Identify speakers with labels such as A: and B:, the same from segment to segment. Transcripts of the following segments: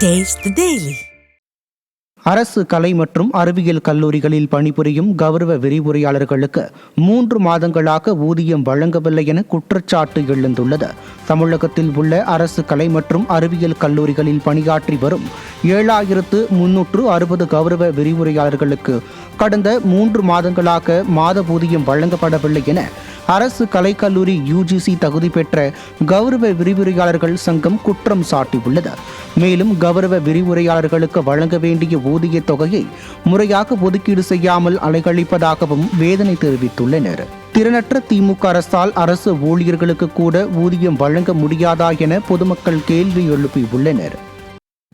A: Taste the Daily.
B: அரசு கலை மற்றும் அறிவியல் கல்லூரிகளில் பணிபுரியும் கௌரவ விரிவுரையாளர்களுக்கு 3 மாதங்களாக ஊதியம் வழங்கவில்லை என குற்றச்சாட்டு எழுந்துள்ளது. தமிழகத்தில் உள்ள அரசு கலை மற்றும் அறிவியல் கல்லூரிகளில் பணியாற்றி வரும் 7360 கௌரவ விரிவுரையாளர்களுக்கு கடந்த 3 மாதங்களாக மாத ஊதியம் வழங்கப்படவில்லை என அரசு கலைக்கல்லூரி UGC தகுதி பெற்ற கௌரவ விரிவுரையாளர்கள் சங்கம் குற்றம் சாட்டியுள்ளது. மேலும் கௌரவ விரிவுரையாளர்களுக்கு வழங்க வேண்டிய ஊதிய தொகையை முறையாக ஒதுக்கீடு செய்யாமல் அலைக்கழிப்பதாகவும் வேதனை தெரிவித்துள்ளனர். திறனற்ற திமுக அரசால் அரசு ஊழியர்களுக்கு கூட ஊதியம் வழங்க முடியாதா என பொதுமக்கள் கேள்வி எழுப்பியுள்ளனர்.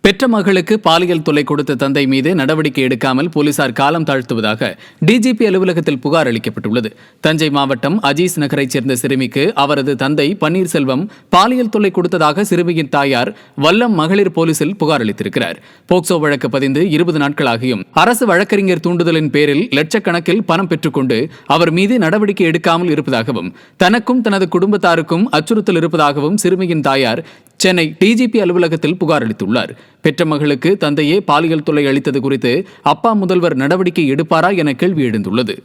C: பெற்ற மகளுக்கு பாலியல் தொல்லை கொடுத்த தந்தை மீது நடவடிக்கை எடுக்காமல் போலீசார் காலம் தாழ்த்துவதாக DGP அலுவலகத்தில் புகார் அளிக்கப்பட்டுள்ளது. தஞ்சை மாவட்டம் அஜீஸ் நகரைச் சேர்ந்த சிறுமிக்கு அவரது தந்தை பன்னீர்செல்வம் பாலியல் தொல்லை கொடுத்ததாக சிறுமியின் தாயார் வல்லம் மகளிர் போலீசில் புகார் அளித்திருக்கிறார். போக்சோ வழக்கு பதிந்து 20 நாட்களாகியும் அரசு வழக்கறிஞர் தூண்டுதலின் பேரில் லட்சக்கணக்கில் பணம் பெற்றுக்கொண்டு அவர் மீது நடவடிக்கை எடுக்காமல் இருப்பதாகவும் தனக்கும் தனது குடும்பத்தாருக்கும் அச்சுறுத்தல் இருப்பதாகவும் சிறுமியின் தாயார் சென்னை DGP அலுவலகத்தில் புகார் அளித்துள்ளார். பெற்ற மகளுக்கு தந்தையே பாலியல் தொல்லை அளித்தது குறித்து அப்பா முதல்வர் நடவடிக்கை எடுப்பாரா என கேள்வி எழுந்துள்ளது.